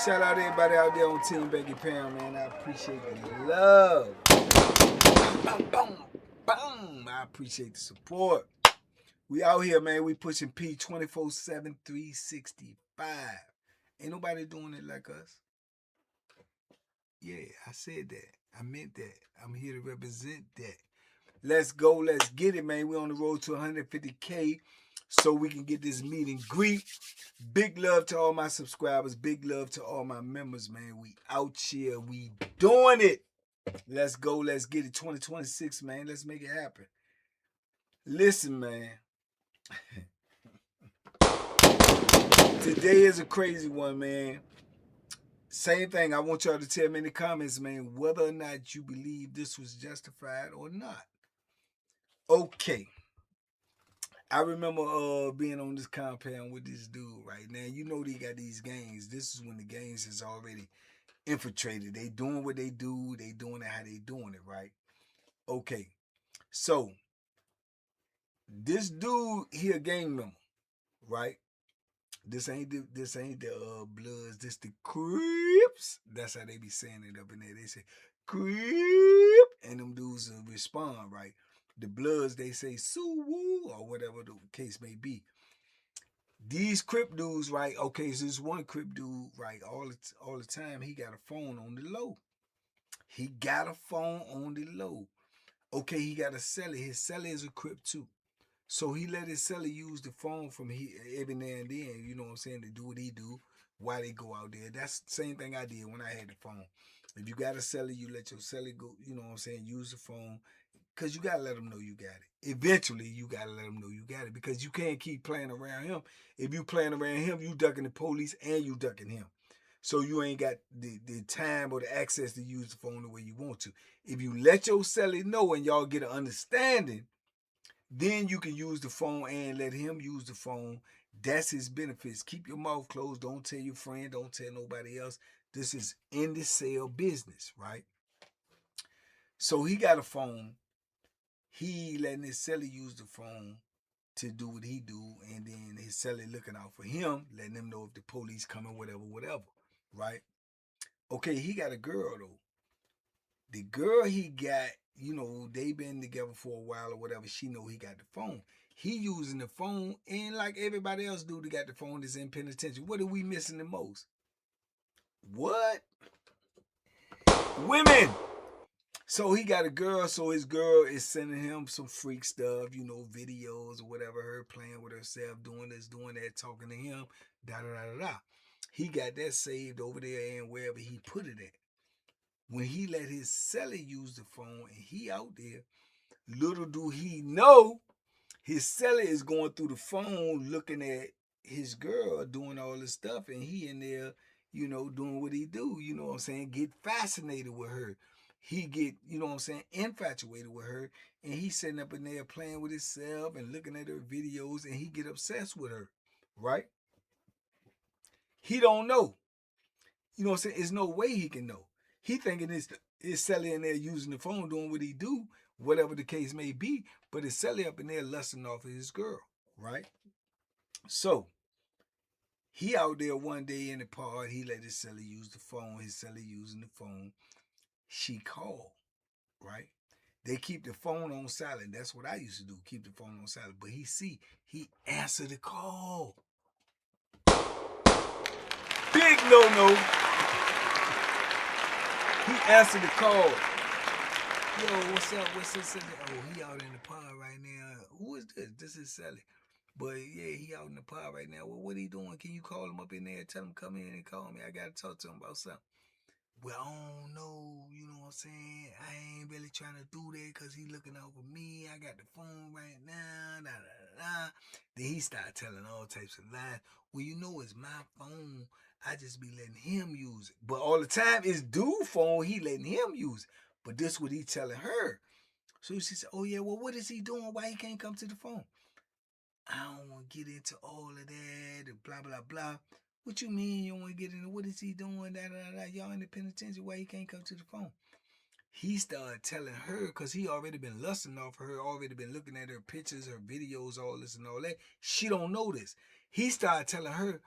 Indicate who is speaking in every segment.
Speaker 1: Shout out to everybody out there on Team Banky Pound, man. I appreciate the love. Boom, boom, boom. I appreciate the support. We out here, man. We pushing P 24/7, 365. Ain't nobody doing it like us. Yeah, I said that. I meant that. I'm here to represent that. Let's go. Let's get it, man. We're on the road to 150K so we can get this meet and greet. Big love to all my subscribers. Big love to all my members, man. We out here. We doing it. Let's go. Let's get it. 2026, man. Let's make it happen. Listen, man. Today is a crazy one, man. Same thing. I want y'all to tell me in the comments, man, whether or not you believe this was justified or not. Okay. I remember being on this compound with this dude right now. You know they got these gangs. This is when the gangs is already infiltrated. They doing what they do. They doing it how they doing it, right? Okay. So, this dude, he a gang member, right? This ain't the Bloods. This the Crips. That's how they be saying it up in there. They say Crip, and them dudes respond, right? The Bloods, they say Sue-woo, or whatever the case may be. These Crip dudes, right? Okay, so this one Crip dude, right? All the time, he got a phone on the low. He got a phone on the low. Okay, he got a celly. His celly is a Crip too. So he let his celly use the phone from every now and then, you know what I'm saying, to do what he do while they go out there. That's the same thing I did when I had the phone. If you got a celly, you let your celly go, you know what I'm saying, use the phone, because you got to let them know you got it. Eventually, you got to let them know you got it, because you can't keep playing around him. If you playing around him, you ducking the police and you ducking him. So you ain't got the time or the access to use the phone the way you want to. If you let your celly know and y'all get an understanding, then you can use the phone and let him use the phone. That's his benefits. Keep your mouth closed. Don't tell your friend. Don't tell nobody else. This is in the sale business, right? So he got a phone. He letting his celly use the phone to do what he do, and then his celly looking out for him, letting him know if the police coming, whatever, right? Okay, he got a girl though. The girl he got, you know, they been together for a while or whatever. She know he got the phone. He using the phone, and like everybody else do, they got the phone that's in penitentiary. What are we missing the most? What? Women. So he got a girl, so his girl is sending him some freak stuff, you know, videos or whatever, her playing with herself, doing this, doing that, talking to him, da-da-da-da-da. He got that saved over there and wherever he put it at. When he let his celly use the phone and he out there, little do he know, his celly is going through the phone looking at his girl doing all this stuff, and he in there, you know, doing what he do, you know what I'm saying, get fascinated with her. He get, you know what I'm saying, infatuated with her, and he sitting up in there playing with himself and looking at her videos, and he get obsessed with her, right? He don't know. You know what I'm saying? There's no way he can know. He thinking his celly in there using the phone, doing what he do, whatever the case may be, but his celly up in there lusting off of his girl, right? So, he out there one day in the park, he let his celly use the phone, his celly using the phone. She called, right? They keep the phone on silent. That's what I used to do, keep the phone on silent. But he answered the call. Big no-no. He answered the call. Yo, what's up? What's this? Oh, he out in the pod right now. Who is this? This is Sally. But yeah, he out in the pod right now. Well, what he doing? Can you call him up in there and tell him come in and call me? I got to talk to him about something. Well, I don't know, you know what I'm saying? I ain't really trying to do that because he looking out for me. I got the phone right now, da-da-da-da. Then he started telling all types of lies. Well, you know it's my phone. I just be letting him use it. But all the time, it's dude phone, he letting him use it. But this what he telling her. So she said, oh yeah, well, what is he doing? Why he can't come to the phone? I don't want to get into all of that and blah, blah, blah. What you mean you don't want to get into? What is he doing? Da, da, da. Y'all in the penitentiary. Why he can't come to the phone? He started telling her, because he already been lusting off her, already been looking at her pictures, her videos, all this and all that. She don't know this. He started telling her,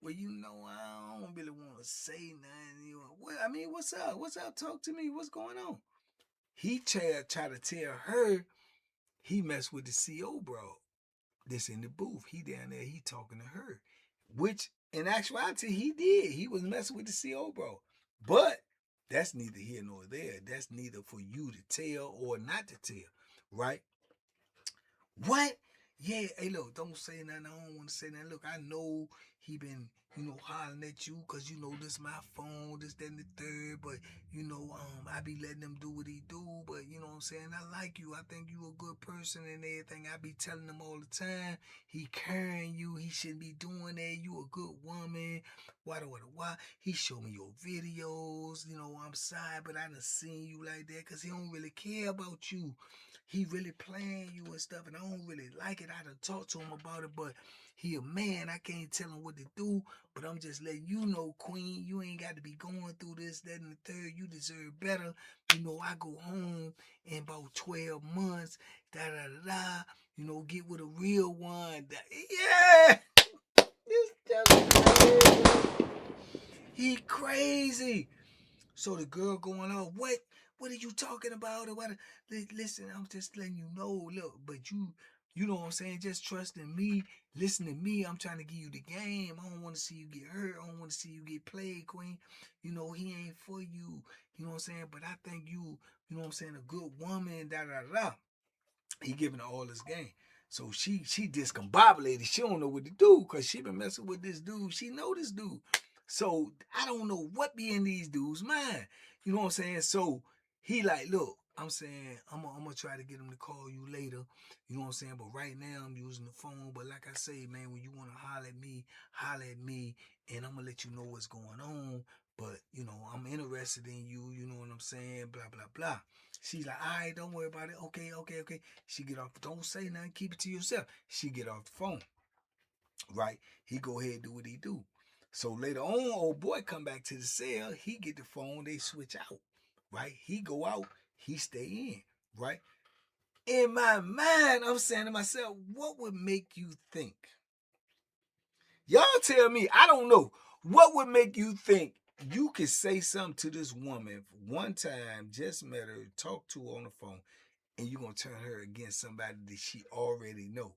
Speaker 1: well, I don't really want to say nothing. I mean, what's up? What's up? Talk to me. What's going on? He tried to tell her he messed with the CO bro that's in the booth. He down there, he talking to her. Which in actuality he did. He was messing with the CO bro. But that's neither here nor there. That's neither for you to tell or not to tell. Right? What? Yeah, hey, look, don't say nothing. I don't want to say nothing. Look, I know he been, hollering at you because, this my phone, this, that, and the third. But, I be letting him do what he do. But, you know what I'm saying? I like you. I think you a good person and everything. I be telling him all the time. He carrying you. He shouldn't be doing that. You a good woman. Why? He showed me your videos. I'm sorry, but I done seen you like that because he don't really care about you. He really playing you and stuff, and I don't really like it. I done talked to him about it, but he a man. I can't tell him what to do, but I'm just letting you know, Queen, you ain't got to be going through this, that, and the third. You deserve better. I go home in about 12 months, da-da-da-da, get with a real one. Yeah! This just he crazy. So the girl going on, what are you talking about? Or what? Listen, I'm just letting you know. Look, but you know what I'm saying? Just trust in me. Listen to me. I'm trying to give you the game. I don't want to see you get hurt. I don't want to see you get played, Queen. He ain't for you. You know what I'm saying? But I think you know what I'm saying, a good woman, da da da. He giving her all this game. So she discombobulated. She don't know what to do because she been messing with this dude. She know this dude. So I don't know what be in these dudes' mind. You know what I'm saying? So he like, look, I'm saying I'm gonna try to get him to call you later. You know what I'm saying? But right now I'm using the phone. But like I say, man, when you wanna holler at me, and I'm gonna let you know what's going on. But I'm interested in you. You know what I'm saying? Blah blah blah. She's like, all right, don't worry about it. Okay. She get off. Don't say nothing. Keep it to yourself. She get off the phone. Right? He go ahead and do what he do. So later on, old boy come back to the cell. He get the phone. They switch out. Right? He go out. He stay in. Right? In my mind, I'm saying to myself, what would make you think? Y'all tell me. I don't know. What would make you think you could say something to this woman one time, just met her, talk to her on the phone, and you're going to turn her against somebody that she already know?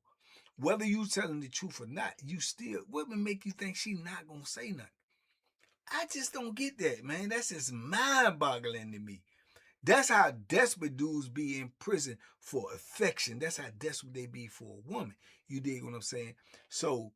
Speaker 1: Whether you telling the truth or not, you still, what would make you think she not going to say nothing? I just don't get that, man. That's just mind-boggling to me. That's how desperate dudes be in prison for affection. That's how desperate they be for a woman. You dig what I'm saying? So,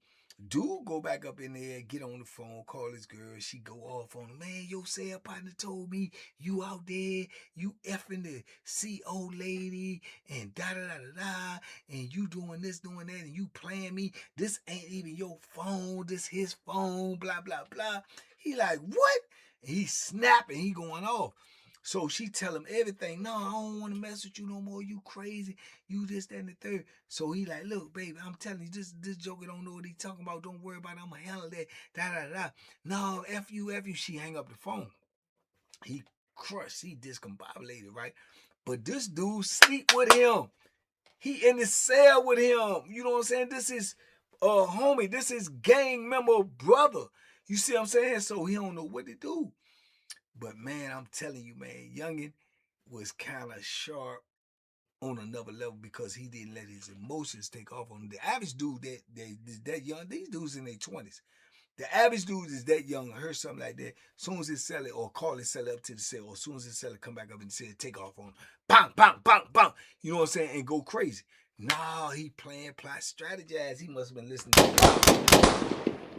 Speaker 1: dude go back up in there, get on the phone, call his girl. She go off on him. Man, your cell partner told me you out there, you effing the CO lady, and da-da-da-da-da, and you doing this, doing that, and you playing me. This ain't even your phone. This his phone, blah, blah, blah. He like, what? And he snapping. He going off. So she tell him everything. No, I don't want to mess with you no more. You crazy. You this, that, and the third. So he like, look, baby, I'm telling you, this joker don't know what he talking about. Don't worry about it. I'm going to handle that. Da, da, da. No, F you. She hang up the phone. He crushed. He discombobulated, right? But this dude sleep with him. He in the cell with him. You know what I'm saying? This is homie. This is gang member brother. You see what I'm saying? So he don't know what to do. But man, I'm telling you, man, Youngin was kind of sharp on another level because he didn't let his emotions take off on him. The average dude that young, these dudes in their 20s. The average dude is that young, heard something like that. As soon as his seller or call his seller up to the cell, or as soon as his seller come back up and say take off on him, bang, bang, bang, bang. You know what I'm saying? And go crazy. Nah, he playing plot strategize. He must have been listening to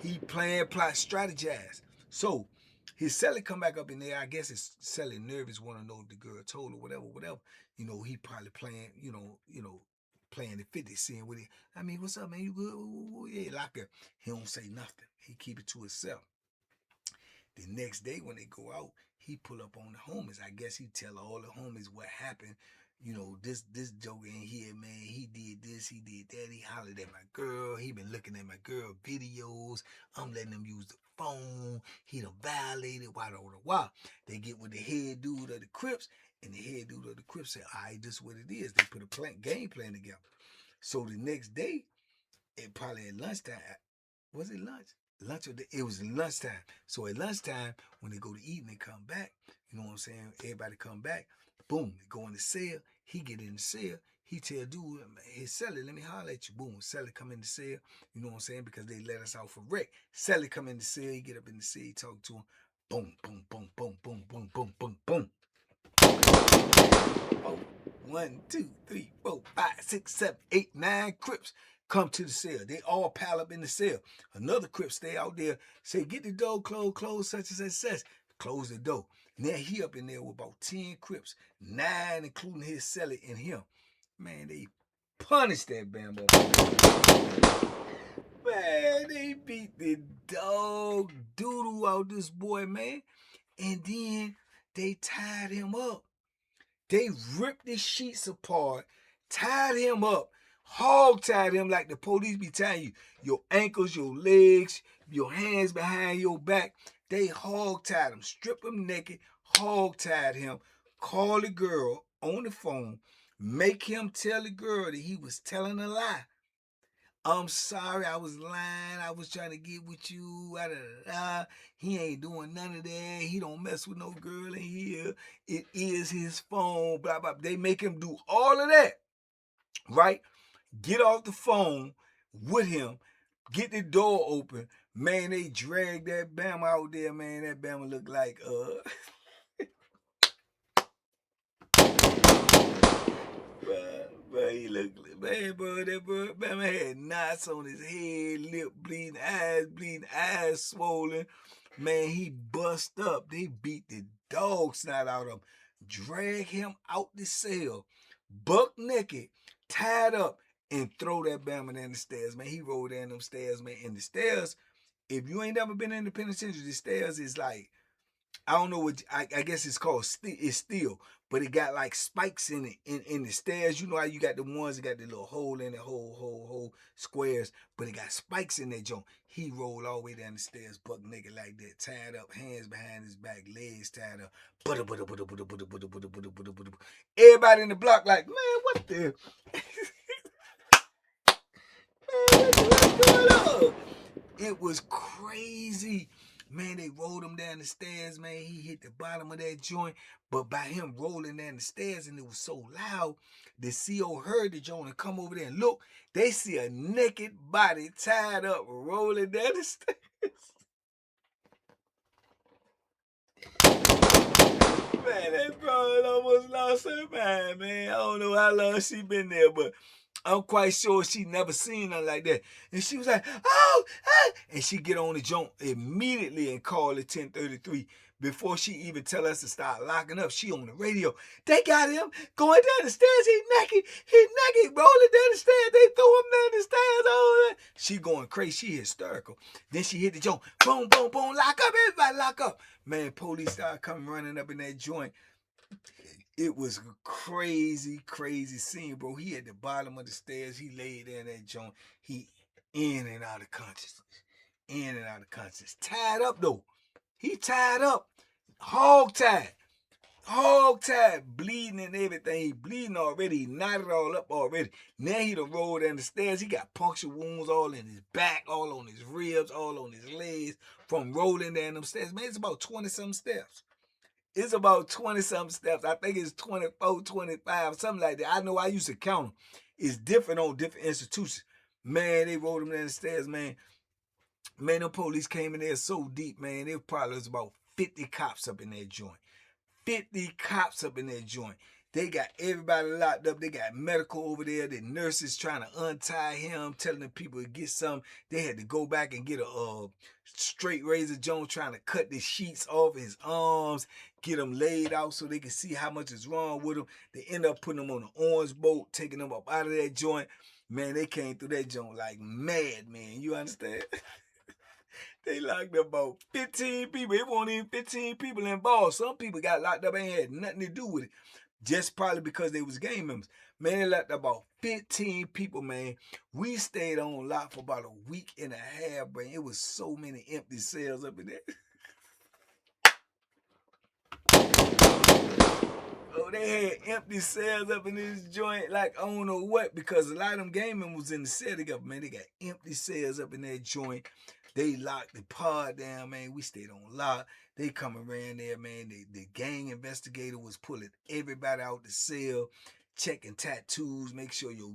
Speaker 1: he playing plot strategize. So his seller come back up in there. I guess his seller nervous, want to know if the girl told or whatever. He probably playing, playing the 50, seeing what he. I mean, what's up, man? You good? Yeah, like her. He don't say nothing. He keep it to himself. The next day when they go out, he pull up on the homies. I guess he tell all the homies what happened. This joker in here, man, he did this, he did that. He hollered at my girl. He been looking at my girl videos. I'm letting him use the phone. He done violated. Why? They get with the head dude of the Crips, and the head dude of the Crips say, all right, this is what it is. They put a game plan together. So the next day, it probably at lunchtime. Was it lunch? It was lunchtime. So at lunchtime, when they go to eat and they come back, you know what I'm saying? Everybody come back, boom, they go in the cell. He get in the cell. He tell dude, hey, Sally, let me holler at you. Boom, Sally come in the cell. You know what I'm saying? Because they let us out for wreck. Sally come in the cell. He get up in the cell. He talk to him. Boom, boom, boom, boom, boom, boom, boom, boom, boom. 1, 2, 3, 4, 5, 6, 7, 8, 9 Crips come to the cell. They all pile up in the cell. Another Crip stay out there, say, get the door closed, such and such. Close the door. Now he up in there with about 10 Crips, 9 including his celly and him. Man, they punished that Bambo. Man, they beat the dog doodle out this boy, man. And then they tied him up. They ripped the sheets apart, tied him up, hog tied him like the police be tying you. Your ankles, your legs, your hands behind your back. They hog tied him, stripped him naked, hog tied him, called the girl on the phone, make him tell the girl that he was telling a lie. I'm sorry, I was lying. I was trying to get with you. He ain't doing none of that. He don't mess with no girl in here. It is his phone. Blah, blah. They make him do all of that, right? Get off the phone with him. Get the door open. Man, they drag that Bama out there, man. That Bama look like, Bro, he looked, man, bro, that bro, man, had knots on his head, lip bleeding, eyes swollen. Man, he bust up. They beat the dog snot out of him. Drag him out the cell, buck naked, tied up, and throw that Bama down the stairs. Man, he rolled down them stairs, man. And the stairs, if you ain't ever been in the penitentiary, the stairs is like, I don't know what I guess it's called. It's steel, but it got like spikes in it in the stairs. You know how you got the ones that got the little hole in it, hole squares, but it got spikes in that joint. He rolled all the way down the stairs, buck naked like that, tied up, hands behind his back, legs tied up. Everybody in the block like, man, what the? Man, what's going on? It was crazy. Man, they rolled him down the stairs, man. He hit the bottom of that joint. But by him rolling down the stairs and it was so loud, the CO heard the joint and come over there and look. They see a naked body tied up, rolling down the stairs. Man, that bro almost lost her mind, man. I don't know how long she been there, but I'm quite sure she never seen nothing like that. And she was like, oh, ah. And she get on the joint immediately and call it 1033. Before she even tell us to start locking up, she on the radio. They got him going down the stairs. He naked, rolling down the stairs. They threw him down the stairs. Oh, she going crazy. She hysterical. Then she hit the joint. Boom, boom, boom. Lock up, everybody lock up. Man, police started coming running up in that joint. It was a crazy, crazy scene, bro. He at the bottom of the stairs. He laid there in that joint. He in and out of consciousness. In and out of consciousness. Tied up, though. He tied up. Hog tied. Hog tied. Bleeding and everything. He bleeding already. He knotted all up already. Now he done rolled down the stairs. He got puncture wounds all in his back, all on his ribs, all on his legs from rolling down them stairs. Man, it's about 20-something steps. It's about 20-something steps. I think it's 24, 25, something like that. I know I used to count them. It's different on different institutions. Man, they rolled them down the stairs, man. Man, them police came in there so deep, man. There probably was about 50 cops up in that joint. 50 cops up in that joint. They got everybody locked up. They got medical over there. The nurses trying to untie him, telling the people to get some. They had to go back and get a straight razor Jones trying to cut the sheets off his arms, get him laid out so they can see how much is wrong with him. They end up putting him on an orange boat, taking him up out of that joint. Man, they came through that joint like mad, man. You understand? They locked up about 15 people. It wasn't even 15 people involved. Some people got locked up and ain't had nothing to do with it. Just probably because they was gang members. Man, they locked up about 15 people, man. We stayed on lock for about a week and a half, man. It was so many empty cells up in there. Oh, they had empty cells up in this joint like I don't know what, because a lot of them gang members was in the cell together, man. They got empty cells up in that joint. They locked the pod down, man. We stayed on lock. They come around there, man. The gang investigator was pulling everybody out the cell, checking tattoos, make sure your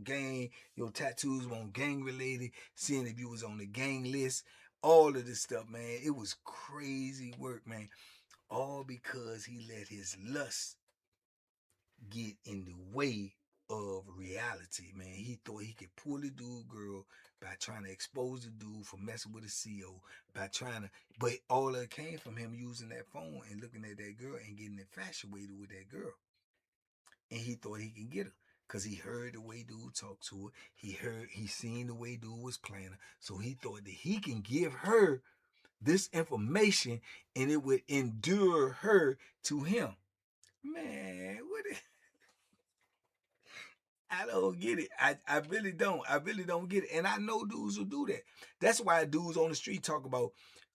Speaker 1: tattoos weren't gang related, seeing if you was on the gang list, all of this stuff, man. It was crazy work, man. All because he let his lust get in the way of reality, man. He thought he could pull the dude girl by trying to expose the dude for messing with a CO, by trying to, but all of it came from him using that phone and looking at that girl and getting infatuated with that girl. And he thought he could get her. Cause he heard the way dude talked to her. He seen the way dude was playing her. So he thought that he can give her this information and it would endure her to him. Man, what is, I don't get it. I really don't. I really don't get it. And I know dudes will do that. That's why dudes on the street talk about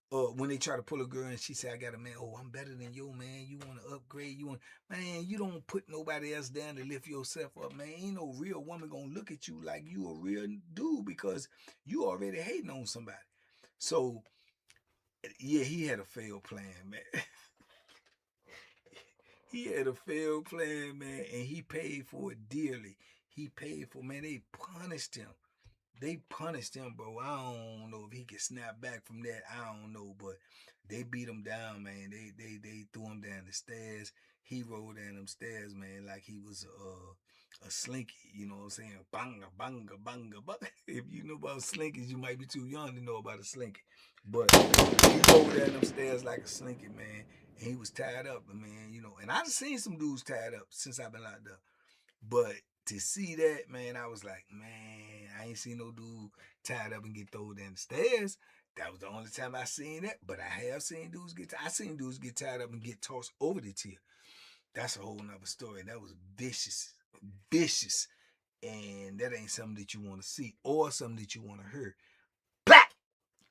Speaker 1: when they try to pull a girl and she say, I got a man, oh, I'm better than you, man. You want to upgrade. Man, you don't put nobody else down to lift yourself up, man. Ain't no real woman going to look at you like you a real dude because you already hating on somebody. So, yeah, he had a failed plan, man. He had a failed plan, man, and he paid for it dearly. He paid for, man, they punished him. They punished him, bro. I don't know if he can snap back from that. I don't know, but they beat him down, man. They threw him down the stairs. He rolled down them stairs, man, like he was a slinky. You know what I'm saying? Banga, banga, banga, banga. If you know about slinkies, you might be too young to know about a slinky. But he rolled down them stairs like a slinky, man. And he was tied up, man, you know. And I've seen some dudes tied up since I've been locked up. But to see that, man, I was like, man, I ain't seen no dude tied up and get thrown down the stairs. That was the only time I seen that. But I have seen dudes I seen dudes get tied up and get tossed over the tier. That's a whole nother story. That was vicious. Vicious. And that ain't something that you want to see or something that you want to hear. Black!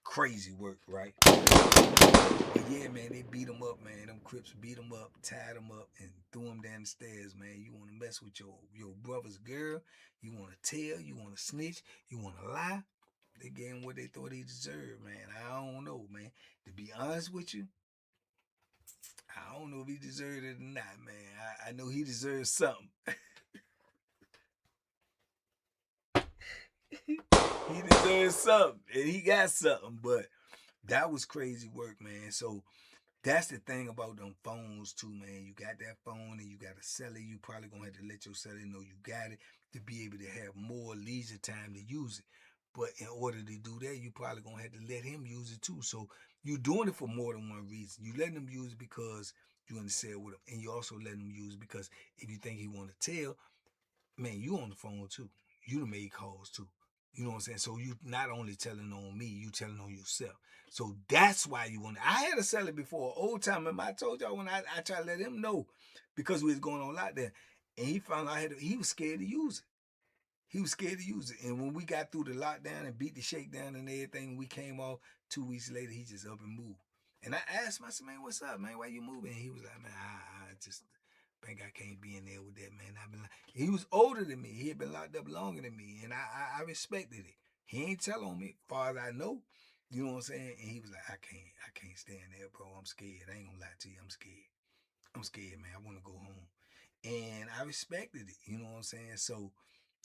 Speaker 1: Crazy work, right? But yeah, man, they beat him up, man. Them Crips beat him up, tied him up, and threw him down the stairs, man. You want to mess with your brother's girl? You want to tell? You want to snitch? You want to lie? They gave him what they thought he deserved, man. I don't know, man. To be honest with you, I don't know if he deserved it or not, man. I know he deserves something. He deserves something, and he got something, but that was crazy work, man. So that's the thing about them phones too, man. You got that phone and you got to sell it. You probably gonna have to let your seller know you got it to be able to have more leisure time to use it. But in order to do that, you probably gonna have to let him use it too. So you're doing it for more than one reason. You letting him use it because you want to sell with him, and you also letting him use it because if you think he want to tell, man, you on the phone too. You done made calls too. You know what I'm saying? So you not only telling on me, you telling on yourself. So that's why you want to. I had to sell it before. Old time, remember I told y'all when I tried to let him know because we was going on like that. And he found out he was scared to use it. He was scared to use it. And when we got through the lockdown and beat the shakedown and everything, we came off 2 weeks later, he just up and moved. And I asked him, I said, man, what's up, man? Why you moving? And he was like, man, I just think I can't be in there with that, man. He was older than me. He had been locked up longer than me. And I respected it. He ain't tell on me, as far as I know. You know what I'm saying? And he was like, I can't stand there, bro. I'm scared. I ain't gonna lie to you. I'm scared. I'm scared, man. I want to go home. And I respected it. You know what I'm saying? So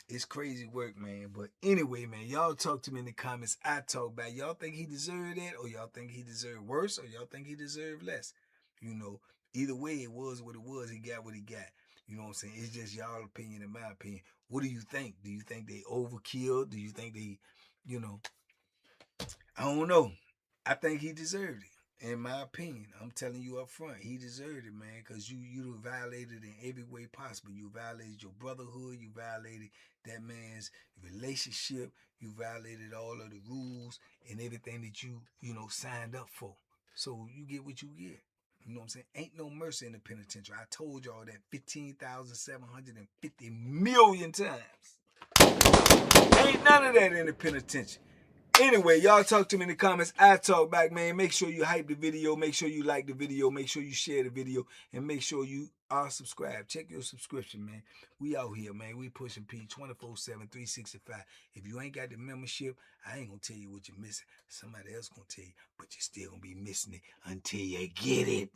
Speaker 1: it's crazy work, man. But anyway, man, y'all talk to me in the comments. I talk back. Y'all think he deserved that, or y'all think he deserved worse, or y'all think he deserved less? You know, either way, it was what it was. He got what he got. You know what I'm saying? It's just y'all opinion and my opinion. What do you think? Do you think they overkilled? Do you think they, you know, I don't know. I think he deserved it. In my opinion, I'm telling you up front, he deserved it, man, because you violated in every way possible. You violated your brotherhood, you violated that man's relationship, you violated all of the rules and everything that you know signed up for. So you get what you get. You know what I'm saying? Ain't no mercy in the penitentiary. I told y'all that 15,750 million times. Ain't none of that in the penitentiary. Anyway, y'all talk to me in the comments. I talk back, man. Make sure you hype the video. Make sure you like the video. Make sure you share the video. And make sure you are subscribed. Check your subscription, man. We out here, man. We pushing P 24/7, 365. If you ain't got the membership, I ain't going to tell you what you're missing. Somebody else going to tell you. But you're still going to be missing it until you get it.